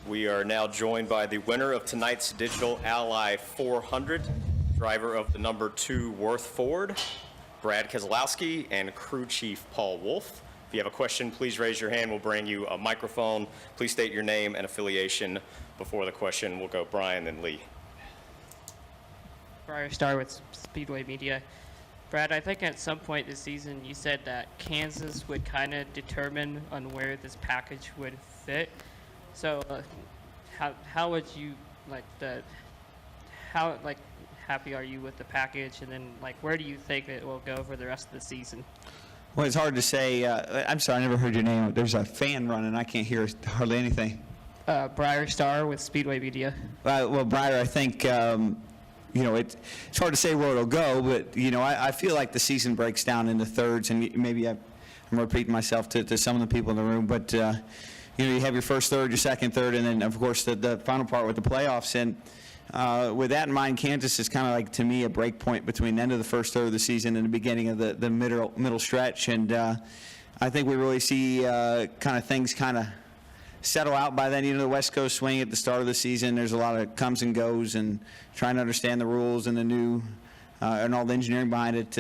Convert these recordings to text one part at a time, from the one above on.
We are now joined by the winner of tonight's Digital Ally 400, driver of the number 2 Worth Ford, Brad Keselowski, and crew chief Paul Wolfe. If you have a question, please raise your hand. We'll bring you a microphone. Please state your name and affiliation before the question. We'll go Brian, then Lee. Brian Starr with Speedway Media. Brad, I think at some point this season you said that Kansas would kind of determine on where this package would fit. So, how would you happy are you with the package, and then where do you think it will go for the rest of the season? Well, it's hard to say. I'm sorry, I never heard your name. There's a fan running. I can't hear hardly anything. Briar Starr with Speedway Media. Well, Briar, I think it's hard to say where it'll go, but I feel like the season breaks down into thirds, and maybe I'm repeating myself to some of the people in the room, but you have your first third, your second third, and then of course the final part with the playoffs. And with that in mind, Kansas is kind of to me a break point between the end of the first third of the season and the beginning of the middle stretch. And I think we really see things settle out by then. The West Coast swing at the start of the season, there's a lot of comes and goes, and trying to understand the rules and the new and all the engineering behind it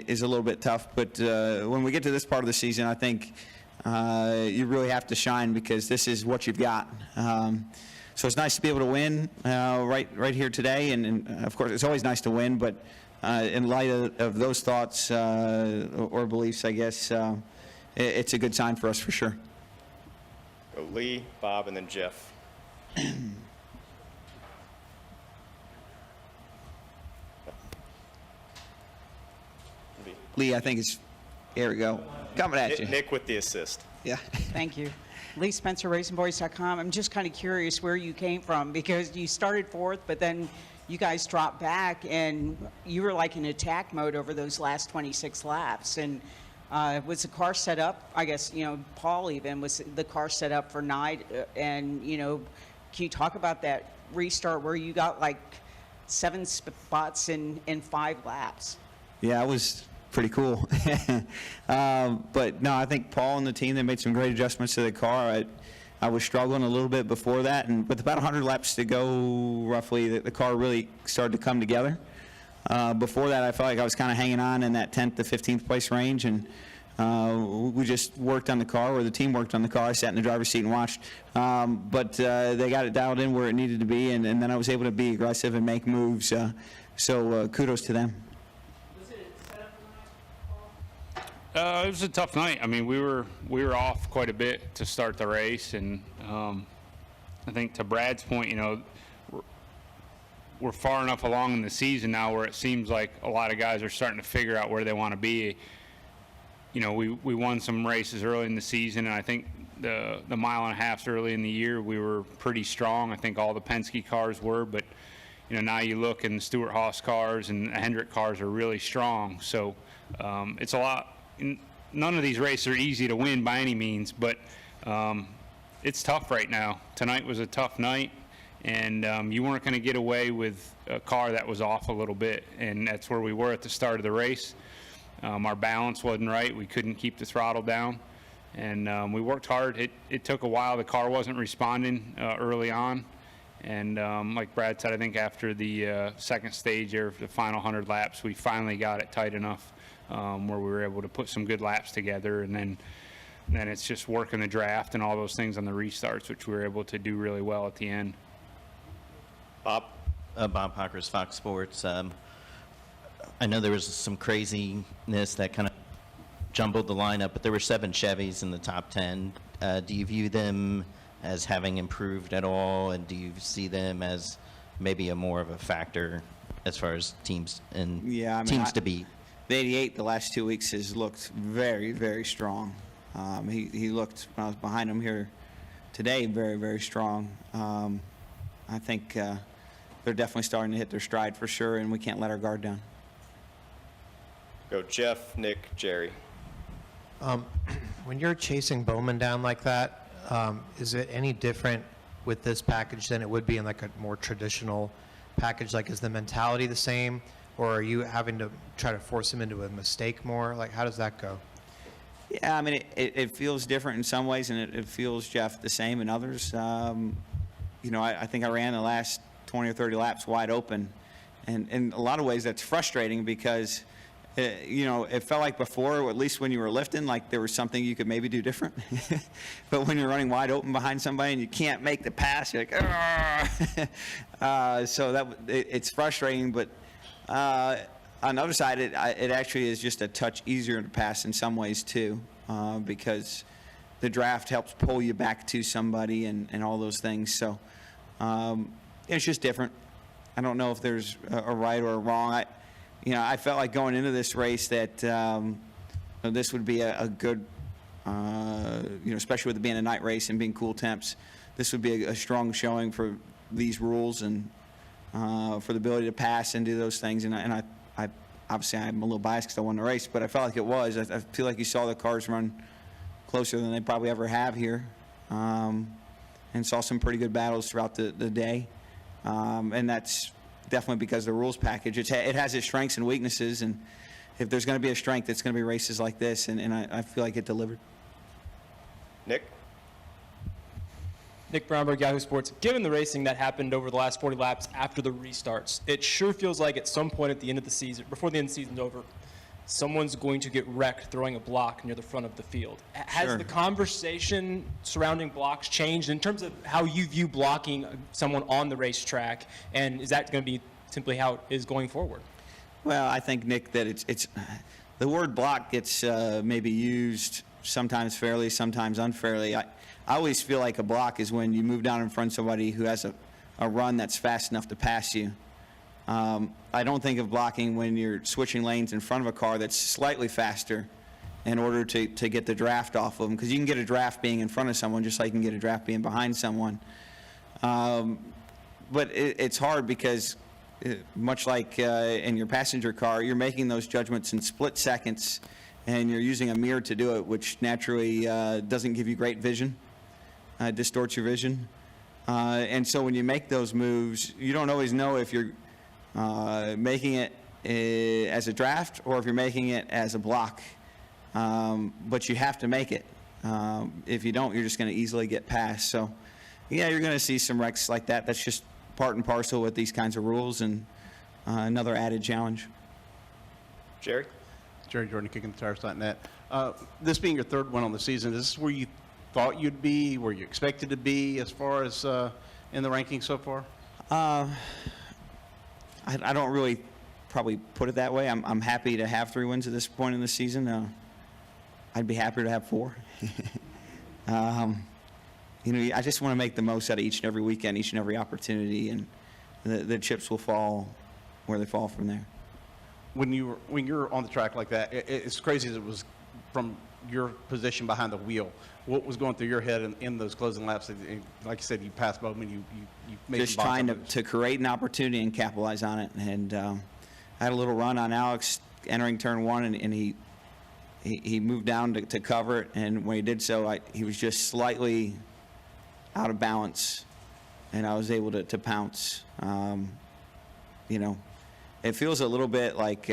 is a little bit tough. But when we get to this part of the season, I think you really have to shine, because this is what you've got. So it's nice to be able to win right here today, and of course it's always nice to win, but in light of those thoughts or beliefs, I guess it's a good sign for us for sure. Go Lee, Bob, and then Jeff. Lee, I think it's, here we go, coming at you. Nick with the assist. Yeah. Thank you. Lee Spencer, RacingBoys.com. I'm just kind of curious where you came from, because you started fourth, but then you guys dropped back, and you were in attack mode over those last 26 laps. And was the car set up? I guess, Paul even, was the car set up for night? And, can you talk about that restart where you got 7 spots in 5 laps? Yeah, it was pretty cool. But no, I think Paul and the team, they made some great adjustments to the car. I was struggling a little bit before that, and with about 100 laps to go, roughly, the car really started to come together. Before that, I felt like I was kind of hanging on in that 10th to 15th place range, and we just worked on the car, or the team worked on the car. I sat in the driver's seat and watched. But they got it dialed in where it needed to be, and then I was able to be aggressive and make moves. So kudos to them. It was a tough night. I mean, we were off quite a bit to start the race, and I think to Brad's point, we're far enough along in the season now where it seems like a lot of guys are starting to figure out where they want to be. We won some races early in the season, and I think the mile and a half early in the year we were pretty strong. I think all the Penske cars were, but now you look, and the Stewart-Haas cars and the Hendrick cars are really strong. So it's a lot. None of these races are easy to win by any means, but it's tough right now. Tonight was a tough night, and you weren't going to get away with a car that was off a little bit, and that's where we were at the start of the race. Our balance wasn't right. We couldn't keep the throttle down, and we worked hard. It took a while. The car wasn't responding early on, and like Brad said, I think after the second stage or the final 100 laps, we finally got it tight enough where we were able to put some good laps together, and then it's just working the draft and all those things on the restarts, which we were able to do really well at the end. Bob? Bob Pockers, Fox Sports. I know there was some craziness that kind of jumbled the lineup, but there were 7 Chevys in the top 10. Do you view them as having improved at all, and do you see them as maybe a more of a factor as far as teams and teams to beat? The 88 the last 2 weeks has looked very, very strong. He looked, when I was behind him here today, very, very strong. I think they're definitely starting to hit their stride for sure, and we can't let our guard down. Go Jeff, Nick, Jerry. When you're chasing Bowman down like that, is it any different with this package than it would be in a more traditional package? Is the mentality the same? Or are you having to try to force him into a mistake more? How does that go? Yeah, I mean, it feels different in some ways, and it feels, Jeff, the same in others. I think I ran the last 20 or 30 laps wide open. And in a lot of ways, that's frustrating because, it felt like before, or at least when you were lifting, like there was something you could maybe do different. But when you're running wide open behind somebody and you can't make the pass, you're like, so it's frustrating. But on the other side, it actually is just a touch easier to pass in some ways too, because the draft helps pull you back to somebody and all those things. So it's just different. I don't know if there's a right or a wrong. I felt like going into this race that this would be a good, especially with it being a night race and being cool temps, this would be a strong showing for these rules and for the ability to pass and do those things. And I obviously I'm a little biased because I won the race, but I felt like it was. I feel like you saw the cars run closer than they probably ever have here, and saw some pretty good battles throughout the day. And that's definitely because of the rules package. It has its strengths and weaknesses, and if there's going to be a strength, it's going to be races like this, and I feel like it delivered. Nick? Nick Brownberg, Yahoo Sports. Given the racing that happened over the last 40 laps after the restarts, it sure feels like at some point at the end of the season, before the end of the season's over, someone's going to get wrecked throwing a block near the front of the field. Has Sure. the conversation surrounding blocks changed in terms of how you view blocking someone on the racetrack, and is that going to be simply how it is going forward? Well, I think, Nick, that it's the word block gets maybe used sometimes fairly, sometimes unfairly. I always feel like a block is when you move down in front of somebody who has a run that's fast enough to pass you. I don't think of blocking when you're switching lanes in front of a car that's slightly faster in order to get the draft off of them, because you can get a draft being in front of someone just like you can get a draft being behind someone. But it's hard because much like in your passenger car, you're making those judgments in split seconds, and you're using a mirror to do it, which naturally doesn't give you great vision, distorts your vision. And so when you make those moves, you don't always know if you're making it as a draft or if you're making it as a block. But you have to make it. If you don't, you're just going to easily get past. So, yeah, you're going to see some wrecks like that. That's just part and parcel with these kinds of rules, and another added challenge. Jerry? Jerry Jordan, KickingTheTires.net. This being your third one on the season, is this where you thought you'd be, where you expected to be as far as in the rankings so far? I don't really probably put it that way. I'm happy to have 3 wins at this point in the season. I'd be happier to have 4. I just want to make the most out of each and every weekend, each and every opportunity, and the chips will fall where they fall from there. When you're on the track like that, it's crazy as it was from your position behind the wheel. What was going through your head in those closing laps? Like you said, you passed Bowman, you made Just some box trying moves. to create an opportunity and capitalize on it. And I had a little run on Alex entering turn 1, and he moved down to cover it. And when he did so, he was just slightly out of balance, and I was able to pounce. It feels a little bit like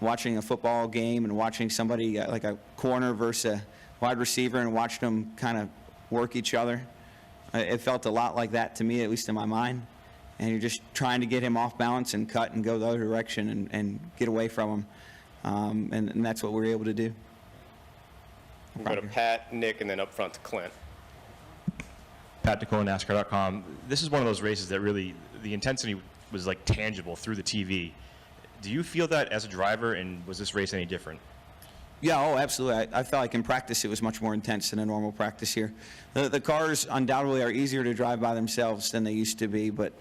watching a football game and watching somebody like a corner versus a wide receiver and watching them kind of work each other. It felt a lot like that to me, at least in my mind. And you're just trying to get him off balance and cut and go the other direction and get away from him. And that's what we were able to do. We'll go to Pat, Nick, and then up front to Clint. Pat Nicole, NASCAR.com. This is one of those races that really, the intensity was like tangible through the TV. Do you feel that as a driver, and was this race any different? Yeah, oh, absolutely. I felt like in practice it was much more intense than a normal practice here. The cars undoubtedly are easier to drive by themselves than they used to be, but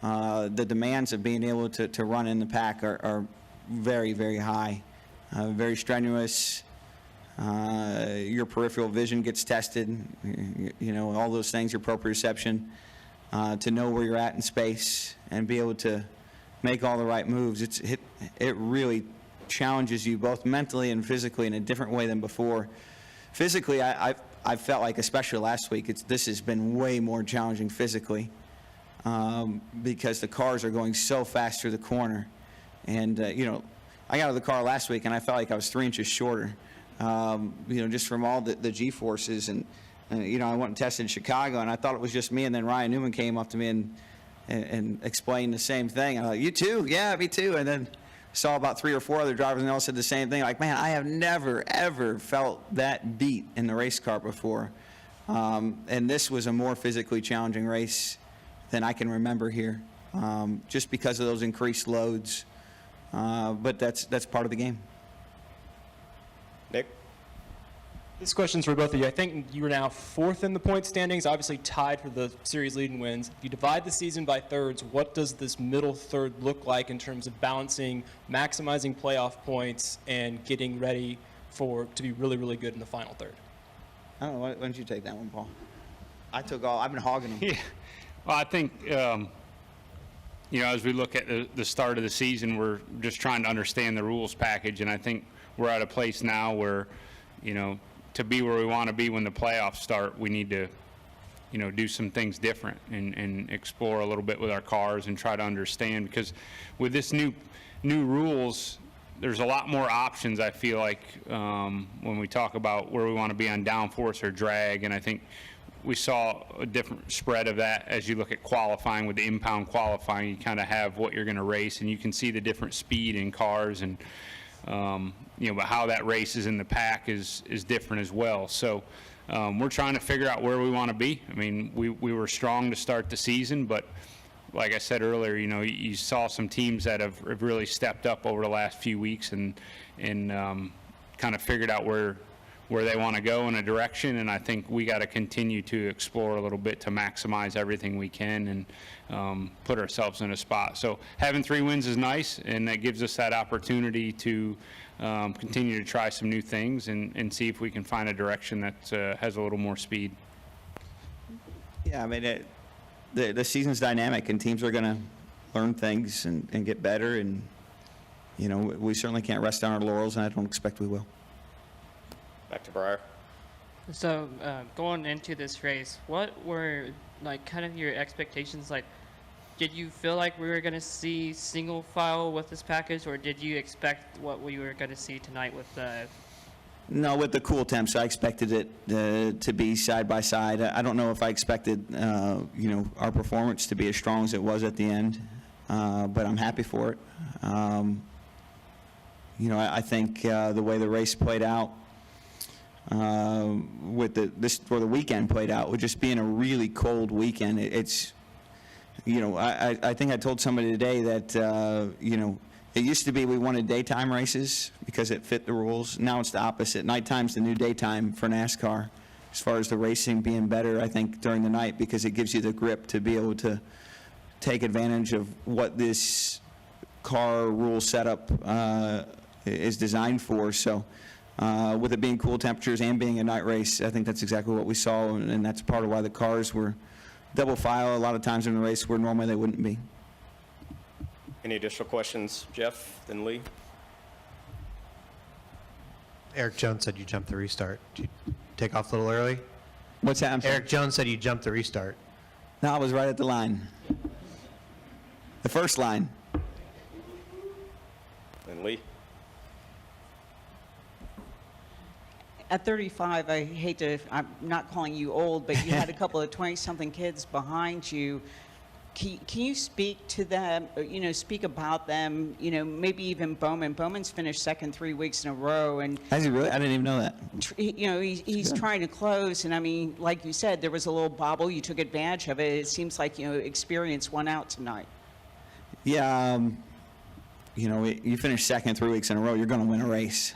the demands of being able to run in the pack are very, very high, very strenuous. Your peripheral vision gets tested, all those things, your proprioception, to know where you're at in space and be able to make all the right moves. It really challenges you both mentally and physically in a different way than before. Physically, I felt like, especially last week, this has been way more challenging physically because the cars are going so fast through the corner. And, I got out of the car last week and I felt like I was 3 inches shorter, just from all the G-forces. And I went and tested in Chicago, and I thought it was just me, and then Ryan Newman came up to me and explained the same thing. I was like, you too? Yeah, me too. And then saw about 3 or 4 other drivers, and they all said the same thing. Like, man, I have never, ever felt that beat in the race car before. And this was a more physically challenging race than I can remember here, just because of those increased loads. But that's part of the game. Nick? This question's for both of you. I think you're now 4th in the point standings, obviously tied for the series lead in wins. If you divide the season by thirds, what does this middle third look like in terms of balancing, maximizing playoff points, and getting ready to be really, really good in the final third? I don't know. Why don't you take that one, Paul? I've been hogging them. Yeah. Well, I think, as we look at the start of the season, we're just trying to understand the rules package, and I think we're at a place now where, to be where we want to be when the playoffs start, we need to, do some things different and explore a little bit with our cars and try to understand, because with this new rules, there's a lot more options, I feel like, when we talk about where we want to be on downforce or drag, and I think we saw a different spread of that as you look at qualifying. With the impound qualifying, you kind of have what you're going to race, and you can see the different speed in cars, and but how that races in the pack is different as well. So we're trying to figure out where we want to be. I mean, we were strong to start the season, but like I said earlier, you saw some teams that have really stepped up over the last few weeks and kind of figured out where they want to go in a direction, and I think we got to continue to explore a little bit to maximize everything we can and put ourselves in a spot. So having 3 wins is nice, and that gives us that opportunity to continue to try some new things and see if we can find a direction that has a little more speed. Yeah, I mean, the season's dynamic, and teams are going to learn things and get better, and, we certainly can't rest on our laurels, and I don't expect we will. Back to Briar. So going into this race, what were kind of your expectations? Did you feel like we were going to see single file with this package, or did you expect what we were going to see tonight with No, with the cool temps, I expected it to be side by side. I don't know if I expected, our performance to be as strong as it was at the end, but I'm happy for it. I think the way the race played out, where the weekend played out, with just being a really cold weekend, it's, I think I told somebody today that, it used to be we wanted daytime races because it fit the rules. Now it's the opposite. Nighttime's the new daytime for NASCAR, as far as the racing being better, I think, during the night, because it gives you the grip to be able to take advantage of what this car rule setup is designed for. So with it being cool temperatures and being a night race, I think that's exactly what we saw, and that's part of why the cars were double file a lot of times in the race where normally they wouldn't be. Any additional questions, Jeff, then Lee? Eric Jones said you jumped the restart. Did you take off a little early? What's that? I'm sorry. Eric Jones said you jumped the restart. No, I was right at the line. The first line. Then Lee? At 35, I'm not calling you old, but you had a couple of 20-something kids behind you. Can you speak to them, speak about them, maybe even Bowman? Bowman's finished second 3 weeks in a row. And Has he really? I didn't even know that. He's trying to close. And I mean, like you said, there was a little bobble. You took advantage of it. It seems like, experience won out tonight. Yeah, you finish second 3 weeks in a row, you're going to win a race.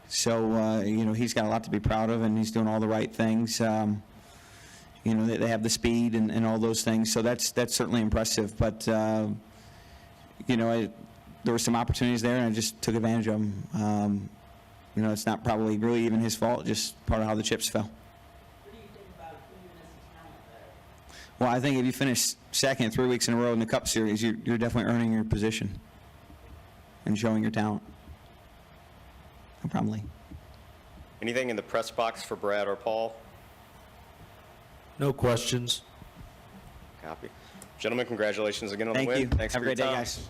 So he's got a lot to be proud of, and he's doing all the right things. They have the speed and all those things, so that's certainly impressive. But there were some opportunities there, and I just took advantage of them. It's not probably really even his fault, just part of how the chips fell. What do you think about even as a talent there? Well, I think if you finish second 3 weeks in a row in the Cup Series, you're definitely earning your position and showing your talent. No problem, Lee. Anything in the press box for Brad or Paul? No questions. Copy. Gentlemen, congratulations again on Thank the win. you. Thanks Have for a great your day, time. guys.